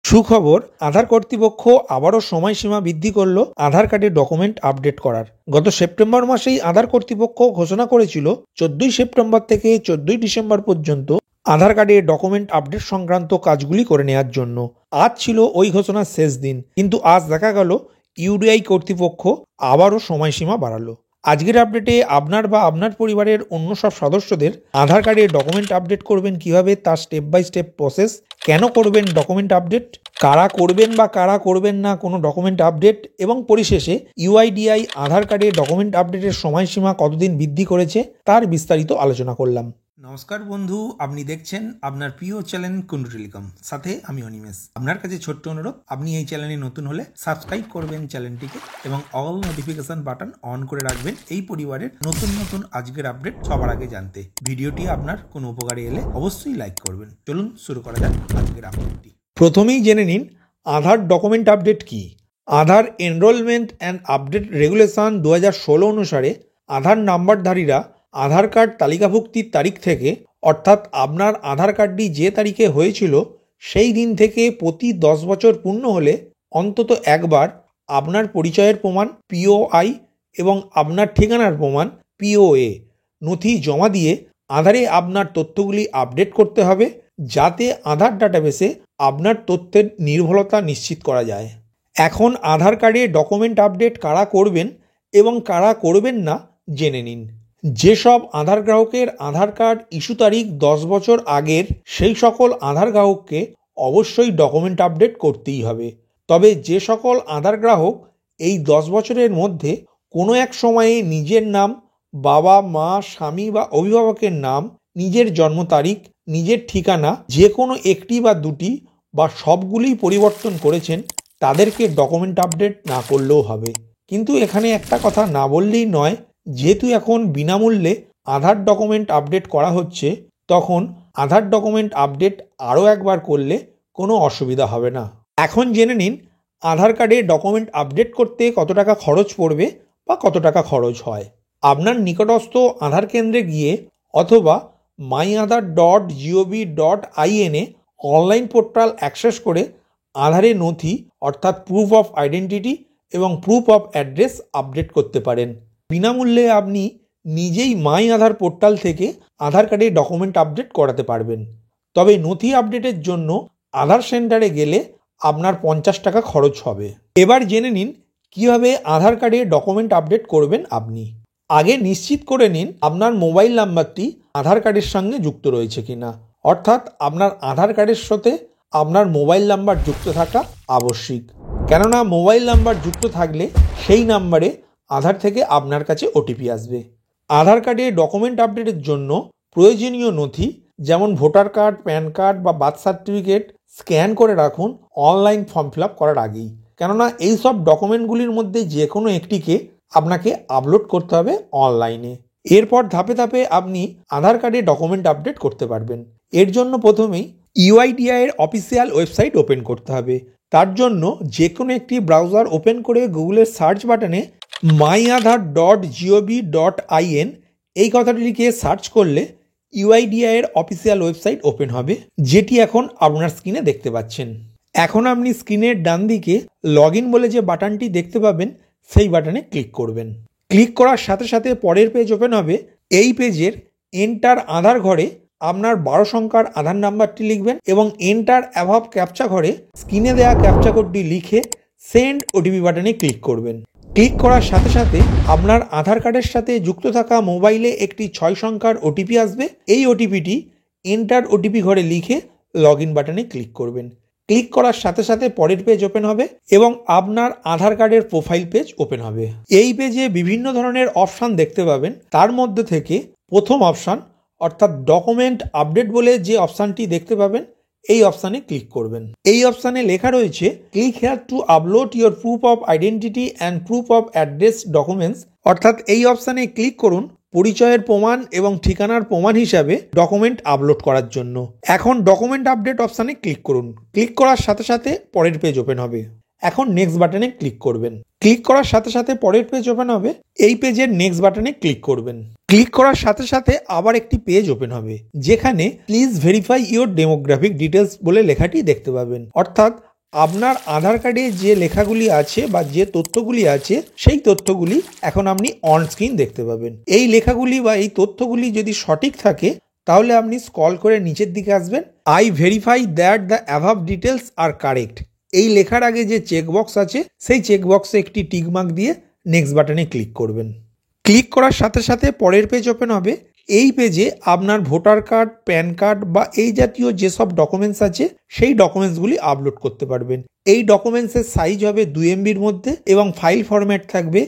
সুখবর, আধার কর্তৃপক্ষ আবারও সময়সীমা বৃদ্ধি করল আধার কার্ডের ডকুমেন্ট আপডেট করার। গত সেপ্টেম্বর মাসেই আধার কর্তৃপক্ষ ঘোষণা করেছিল 14ই সেপ্টেম্বর থেকে 14ই ডিসেম্বর পর্যন্ত আধার কার্ডের ডকুমেন্ট আপডেট সংক্রান্ত কাজগুলি করে নেওয়ার জন্য। আজ ছিল ওই ঘোষণার শেষ দিন, কিন্তু আজ দেখা গেল ইউডিআই কর্তৃপক্ষ আবারও সময়সীমা বাড়ালো। আজকের আপডেটে আপনার বা আপনার পরিবারের অন্য সব সদস্যদের আধার কার্ডের ডকুমেন্ট আপডেট করবেন কিভাবে, তার স্টেপ বাই স্টেপ প্রসেস, কেন করবেন ডকুমেন্ট আপডেট, কারা করবেন বা কারা করবেন না কোনো ডকুমেন্ট আপডেট, এবং পরিশেষে ইউআইডিআই আধার কার্ডের ডকুমেন্ট আপডেটের সময়সীমা কতদিন বৃদ্ধি করেছে তার বিস্তারিত আলোচনা করলাম। নমস্কার বন্ধু, আপনি দেখছেন আপনার প্রিয় চ্যানেল কুন্ডু টেলিকম, সাথে আমি অনিমেষ। আপনার কাছে ছোট্ট অনুরোধ, আপনি এই চ্যানেলে নতুন হলে সাবস্ক্রাইব করবেন চ্যানেলটিকে এবং অল নোটিফিকেশন বাটন অন করে রাখবেন এই পরিবারের নতুন নতুন আজকের আপডেট সবার আগে জানতে। ভিডিওটি আপনার কোনো উপকারে এলে অবশ্যই লাইক করবেন। চলুন শুরু করা যাক আজকের আপডেটটি। প্রথমেই জেনে নিন আধার ডকুমেন্ট আপডেট কি। আধার এনরোলমেন্ট অ্যান্ড আপডেট রেগুলেশন 2016 অনুসারে আধার নাম্বারধারীরা আধার কার্ড তালিকাভুক্তির তারিখ থেকে, অর্থাৎ আপনার আধার কার্ডটি যে তারিখে হয়েছিল সেই দিন থেকে প্রতি 10 বছর পূর্ণ হলে অন্তত একবার আপনার পরিচয়ের প্রমাণ পিওআই এবং আপনার ঠিকানার প্রমাণ পিওএ নথি জমা দিয়ে আধারে আপনার তথ্যগুলি আপডেট করতে হবে, যাতে আধার ডাটাবেসে আপনার তথ্যের নির্ভুলতা নিশ্চিত করা যায়। এখন আধার কার্ডে ডকুমেন্ট আপডেট কারা করবেন এবং কারা করবেন না জেনে নিন। যেসব আধার গ্রাহকের আধার কার্ড ইস্যু তারিখ 10 বছর আগের, সেই সকল আধার গ্রাহককে অবশ্যই ডকুমেন্ট আপডেট করতেই হবে। তবে যে সকল আধার গ্রাহক এই 10 বছরের মধ্যে কোনো এক সময়ে নিজের নাম, বাবা মা স্বামী বা অভিভাবকের নাম, নিজের জন্ম তারিখ, নিজের ঠিকানা যে কোনো একটি বা দুটি বা সবগুলি পরিবর্তন করেছেন, তাদেরকে ডকুমেন্ট আপডেট না করলেও হবে। কিন্তু এখানে একটা কথা না বললেই নয়, যেহেতু এখন বিনামূল্যে আধার ডকুমেন্ট আপডেট করা হচ্ছে, তখন আধার ডকুমেন্ট আপডেট আরও একবার করলে কোনো অসুবিধা হবে না। এখন জেনে নিন আধার কার্ডে ডকুমেন্ট আপডেট করতে কত টাকা খরচ পড়বে বা কত টাকা খরচ হয়। আপনার নিকটস্থ আধার কেন্দ্রে গিয়ে অথবা myaadhar.gov.in অনলাইন পোর্টাল অ্যাক্সেস করে আধারে নথি অর্থাৎ প্রুফ অফ আইডেন্টিটি এবং প্রুফ অফ অ্যাড্রেস আপডেট করতে পারেন। বিনামূল্যে আপনি নিজেই মাই আধার পোর্টাল থেকে আধার কার্ডে ডকুমেন্ট আপডেট করাতে পারবেন। তবে নথি আপডেটের জন্য আধার সেন্টারে গেলে আপনার 50 টাকা খরচ হবে। এবার জেনে নিন কিভাবে আধার কার্ডে ডকুমেন্ট আপডেট করবেন আপনি। আগে নিশ্চিত করে নিন আপনার মোবাইল নাম্বারটি আধার কার্ডের সঙ্গে যুক্ত রয়েছে কিনা, অর্থাৎ আপনার আধার কার্ডের সাথে আপনার মোবাইল নাম্বার যুক্ত থাকা আবশ্যিক। কেননা মোবাইল নাম্বার যুক্ত থাকলে সেই নাম্বারে আধার থেকে আপনার কাছে ওটিপি আসবে। আধার কার্ডে ডকুমেন্ট আপডেটের জন্য প্রয়োজনীয় নথি যেমন ভোটার কার্ড, প্যান কার্ড বা বার্থ সার্টিফিকেট স্ক্যান করে রাখুন অনলাইন ফর্ম ফিল আপ করার আগেই। কেননা এই সব ডকুমেন্টগুলির মধ্যে যে কোনো একটিকে আপনাকে আপলোড করতে হবে অনলাইনে। এরপর ধাপে ধাপে আপনি আধার কার্ডে ডকুমেন্ট আপডেট করতে পারবেন। এর জন্য প্রথমেই ইউআইডিআই এর অফিসিয়াল ওয়েবসাইট ওপেন করতে হবে। তার জন্য যে কোনো একটি ব্রাউজার ওপেন করে গুগলের সার্চ বাটনে myaadhar.gov.in এই কথাটি লিখে সার্চ করলে ইউআইডিআই এর অফিসিয়াল ওয়েবসাইট ওপেন হবে, যেটি এখন আপনার স্ক্রিনে দেখতে পাচ্ছেন। এখন আপনি স্ক্রিনের ডান দিকে লগ ইন বলে যে বাটনটি দেখতে পাবেন, সেই বাটনে ক্লিক করবেন। ক্লিক করার সাথে সাথে পরের পেজ ওপেন হবে। এই পেজের এন্টার আধার ঘরে আপনার 12 সংখ্যার আধার নাম্বারটি লিখবেন এবং এন্টার অ্যাভাব ক্যাপচা ঘরে স্ক্রিনে দেওয়া ক্যাপচা কোডটি লিখে সেন্ড ওটিপি বাটনে ক্লিক করবেন। ক্লিক করার সাথে সাথে আপনার আধার কার্ডের সাথে যুক্ত থাকা মোবাইলে একটি 6 সংখ্যার ওটিপি আসবে। এই ওটিপিটি এন্টার ওটিপি ঘরে লিখে লগ ইন বাটনে ক্লিক করবেন। ক্লিক করার সাথে সাথে পরের পেজ ওপেন হবে এবং আপনার আধার কার্ডের প্রোফাইল পেজ ওপেন হবে। এই পেজে বিভিন্ন ধরনের অপশান দেখতে পাবেন। তার মধ্যে থেকে প্রথম অপশান অর্থাৎ ডকুমেন্ট আপডেট বলে যে অপশানটি দেখতে পাবেন, এই অপশানে ক্লিক করবেন। এই অপশানে লেখা রয়েছে click here two upload your proof of identity and proof of address documents, অর্থাৎ এই অপশানে ক্লিক করুন পরিচয়ের প্রমাণ এবং ঠিকানার প্রমাণ হিসাবে ডকুমেন্ট আপলোড করার জন্য। এখন ডকুমেন্ট আপডেট অপশানে ক্লিক করুন। ক্লিক করার সাথে সাথে পরের পেজ ওপেন হবে। এখন নেক্সট বাটনে ক্লিক করবেন। ক্লিক করার সাথে সাথে পরের পেজ ওপেন হবে। এই পেজের নেক্সট বাটনে ক্লিক করবেন। ক্লিক করার সাথে সাথে আবার একটি পেজ ওপেন হবে, যেখানে please verify your demographic details বলে লেখাটি দেখতে পাবেন। অর্থাৎ আপনার আধার কার্ডে যে লেখাগুলি আছে বা যে তথ্যগুলি আছে সেই তথ্যগুলি এখন আপনি অন স্ক্রিন দেখতে পাবেন। এই লেখাগুলি বা এই তথ্যগুলি যদি সঠিক থাকে তাহলে আপনি স্ক্রল করে নিচের দিকে আসবেন। I verify that the above details are correct, এই লেখার আগে যে চেকবক্স আছে সেই চেকবক্সে একটি টিক মার্ক দিয়ে নেক্সট বাটনে ক্লিক করবেন। ক্লিক করার সাথে সাথে পরের পেজ ওপেন হবে। এই পেজে আপনার ভোটার কার্ড, প্যান কার্ড বা এই জাতীয় যেসব ডকুমেন্টস আছে সেই ডকুমেন্টসগুলি আপলোড করতে পারবেন। এই ডকুমেন্টসের সাইজ হবে 2 MBর মধ্যে এবং ফাইল ফরম্যাট থাকবে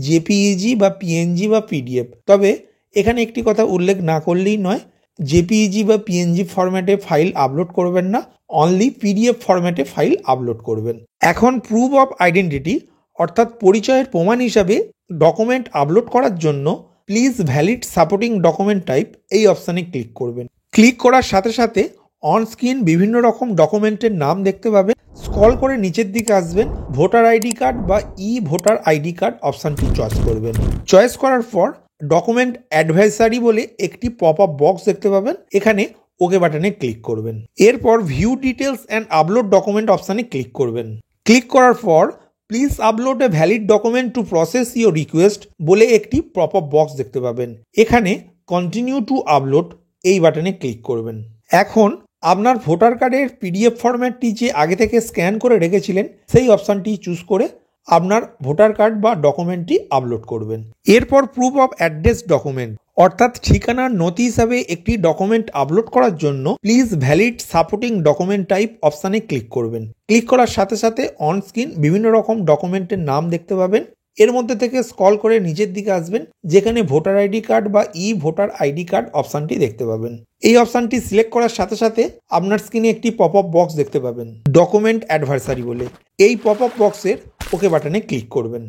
জেপিইজি বা পিএনজি বা পিডিএফ। তবে এখানে একটি কথা উল্লেখ না করলেই নয়, জেপিইজি বা পিএনজি ফরম্যাটে ফাইল আপলোড করবেন না, অনলি পিডিএফ ফরম্যাটে ফাইল আপলোড করবেন। এখন প্রুফ অফ আইডেন্টিটি অর্থাৎ পরিচয়ের প্রমাণ হিসাবে ডকুমেন্ট আপলোড করার জন্য please valid supporting document type এই অপশানে ক্লিক করবেন। ক্লিক করার সাথে সাথে অন স্ক্রিন বিভিন্ন রকম ডকুমেন্টের নাম দেখতে পাবেন। স্ক্রল করে নিচের দিকে আসবেন, ভোটার আইডি কার্ড বা ই ভোটার আইডি কার্ড অপশানটি চয়েস করবেন। চয়েস করার পর ডকুমেন্ট অ্যাডভাইসারি বলে একটি পপ আপ বক্স দেখতে পাবেন, এখানে ওকে বাটনে ক্লিক করবেন। এরপর view details and upload document অপশানে ক্লিক করবেন। ক্লিক করার পর please upload a valid document to process your request বলে একটি পপ আপ বক্স দেখতে পাবেন, এখানে কন্টিনিউ টু আপলোড এই বাটনে ক্লিক করবেন। এখন আপনার ভোটার কার্ডের পিডিএফ ফরম্যাটটি যে আগে থেকে স্ক্যান করে রেখেছিলেন সেই অপশানটি চুজ করে আপনার ভোটার কার্ড বা ডকুমেন্টটি আপলোড করবেন। এরপর প্রুফ অফ অ্যাড্রেস ডকুমেন্ট অর্থাৎ ঠিকানার নথি হিসাবে একটি ডকুমেন্ট আপলোড করার জন্য please valid supporting document type অপশানে ক্লিক করবেন। ক্লিক করার সাথে সাথে অন স্ক্রিন বিভিন্ন রকম ডকুমেন্টের নাম দেখতে পাবেন। এর মধ্যে থেকে স্ক্রল করে নিচের দিকে আসবেন, যেখানে ভোটার আইডি কার্ড বা ই ভোটার আইডি কার্ড অপশানটি দেখতে পাবেন। এই অপশানটি সিলেক্ট করার সাথে সাথে আপনার স্ক্রিনে একটি পপ আপ বক্স দেখতে পাবেন ডকুমেন্ট অ্যাডভাইসারি বলে। এই পপ আপ বক্সের ওকে বাটনে ক্লিক করবেন।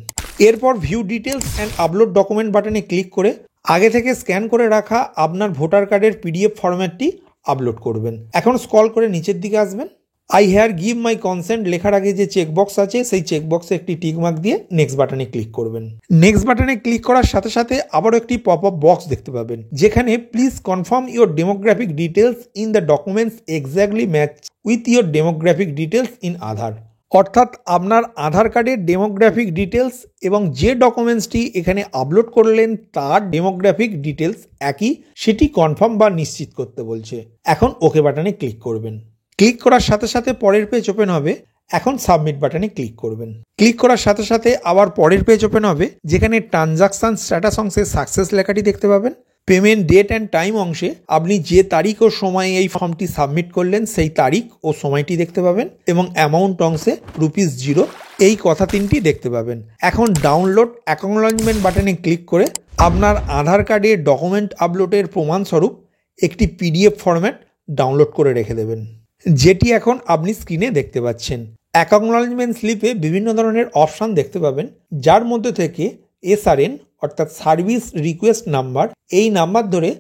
এরপর view details and upload document বাটনে ক্লিক করে আগে থেকে স্ক্যান করে রাখা আপনার ভোটার কার্ডের পিডিএফ ফরম্যাটটি আপলোড করবেন। এখন স্ক্রল করে নিচের দিকে আসবেন, I here give my consent লেখার আগে যে চেকবক্স আছে সেই চেকবক্সে একটি টিক মার্ক দিয়ে নেক্সট বাটনে ক্লিক করবেন। নেক্সট বাটনে ক্লিক করার সাথে সাথে আবারও একটি পপ আপ বক্স দেখতে পাবেন, যেখানে please confirm your demographic details in the documents exactly match with your demographic details in Aadhaar, অর্থাৎ আপনার আধার কার্ডের ডেমোগ্রাফিক ডিটেলস এবং যে ডকুমেন্টসটি এখানে আপলোড করলেন তার ডেমোগ্রাফিক ডিটেলস একই, সেটি কনফার্ম বা নিশ্চিত করতে বলছে। এখন ওকে বাটনে ক্লিক করবেন। ক্লিক করার সাথে সাথে পরের পেজ ওপেন হবে। এখন সাবমিট বাটনে ক্লিক করবেন। ক্লিক করার সাথে সাথে আবার পরের পেজ ওপেন হবে, যেখানে ট্রানজাকশন স্ট্যাটাস অংশে সাকসেস লেখাটি দেখতে পাবেন। পেমেন্ট ডেট অ্যান্ড টাইম অংশে আপনি যে তারিখ ও সময়ে এই ফর্মটি সাবমিট করলেন সেই তারিখ ও সময়টি দেখতে পাবেন এবং অ্যামাউন্ট অংশে ₹0 এই কথা তিনটি দেখতে পাবেন। এখন ডাউনলোড অ্যাকনলেজমেন্ট বাটনে ক্লিক করে আপনার আধার কার্ডের ডকুমেন্ট আপলোডের প্রমাণস্বরূপ একটি পিডিএফ ফরম্যাট ডাউনলোড করে রেখে দেবেন, যেটি এখন আপনি স্ক্রিনে দেখতে পাচ্ছেন। অ্যাকনলেজমেন্ট স্লিপে বিভিন্ন ধরনের অপশান দেখতে পাবেন, যার মধ্যে থেকে SRN অর্থাৎ সার্ভিস রিকোয়েস্ট নাম্বার, এই নাম্বার ধরে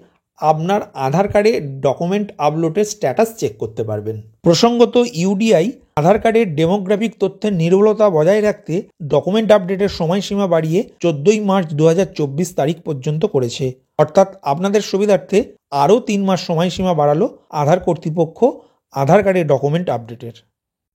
আপনার আধার কার্ডে ডকুমেন্ট আপলোডের স্ট্যাটাস চেক করতে পারবেন। প্রসঙ্গত UDI আধার কার্ডের ডেমোগ্রাফিক তথ্যের নির্ভুলতা বজায় রাখতে ডকুমেন্ট আপডেটের সময়সীমা বাড়িয়ে 14 মার্চ 2024 তারিখ পর্যন্ত করেছে, অর্থাৎ আপনাদের সুবিধার্থে আরও 3 মাস সময়সীমা বাড়ালো আধার কর্তৃপক্ষ আধার কার্ডের ডকুমেন্ট আপডেটের।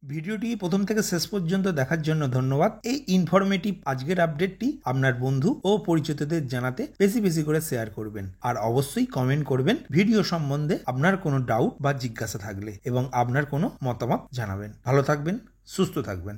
ভিডিওটি প্রথম থেকে শেষ পর্যন্ত দেখার জন্য ধন্যবাদ। এই ইনফরমেটিভ আজকের আপডেটটি আপনার বন্ধু ও পরিচিতদের জানাতে বেশি বেশি করে শেয়ার করবেন, আর অবশ্যই কমেন্ট করবেন ভিডিও সম্বন্ধে আপনার কোনো ডাউট বা জিজ্ঞাসা থাকলে এবং আপনার কোনো মতামত জানাবেন। ভালো থাকবেন, সুস্থ থাকবেন।